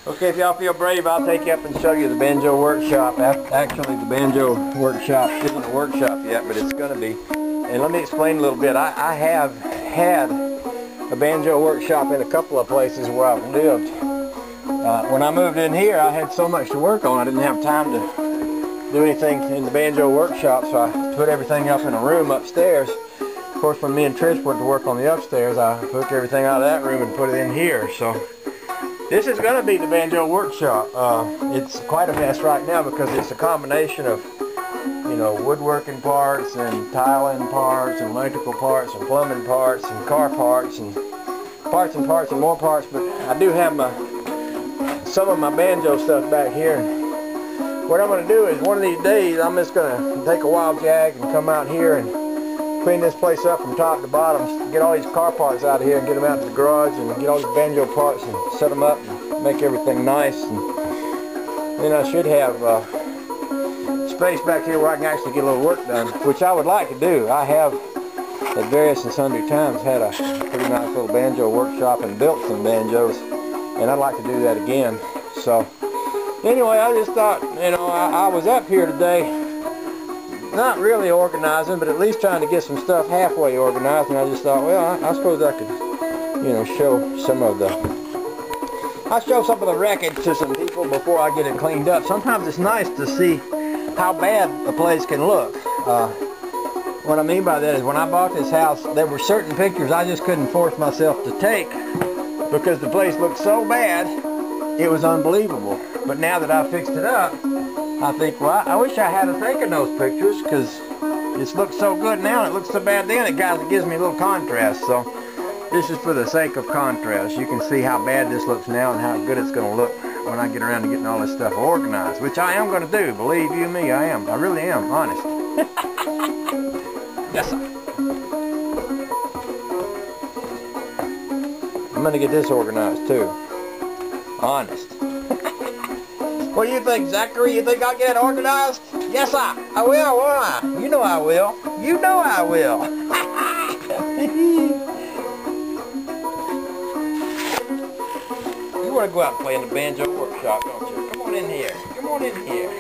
Okay, if y'all feel brave, I'll take you up and show you the banjo workshop. Actually, the banjo workshop isn't a workshop yet, but it's going to be. And let me explain a little bit. I have had a banjo workshop in a couple of places where I've lived. When I moved in here, I had so much to work on, I didn't have time to do anything in the banjo workshop, so I put everything up in a room upstairs. Of course, when me and Trish went to work on the upstairs, I took everything out of that room and put it in here. So this is going to be the banjo workshop. It's quite a mess right now because it's a combination of, you know, woodworking parts and tiling parts and electrical parts and plumbing parts and car parts and parts and parts and more parts. But I do have some of my banjo stuff back here. What I'm going to do is one of these days I'm just going to take a wild jag and come out here and clean this place up from top to bottom, get all these car parts out of here and get them out to the garage and get all these banjo parts and set them up and make everything nice. And then I should have space back here where I can actually get a little work done, which I would like to do. I have at various and sundry times had a pretty nice little banjo workshop and built some banjos, and I'd like to do that again. So anyway, I just thought, you know, I was up here today, not really organizing, but at least trying to get some stuff halfway organized, and I just thought, well, I suppose I could, you know, show some of the wreckage to some people before I get it cleaned up. Sometimes it's nice to see how bad a place can look. What I mean by that is when I bought this house, there were certain pictures I just couldn't force myself to take because the place looked so bad, it was unbelievable. But now that I fixed it up, I think, well, I wish I had taken those pictures because it looks so good now and it looks so bad then. It gives me a little contrast. So this is for the sake of contrast. You can see how bad this looks now and how good it's going to look when I get around to getting all this stuff organized, which I am going to do. Believe you me, I am. I really am, honest. Yes, sir. I'm going to get this organized too. Honest. What do you think, Zachary? You think I'll get it organized? Yes, sir. I will, won't I? You know I will. You know I will. You want to go out and play in the banjo workshop, don't you? Come on in here. Come on in here.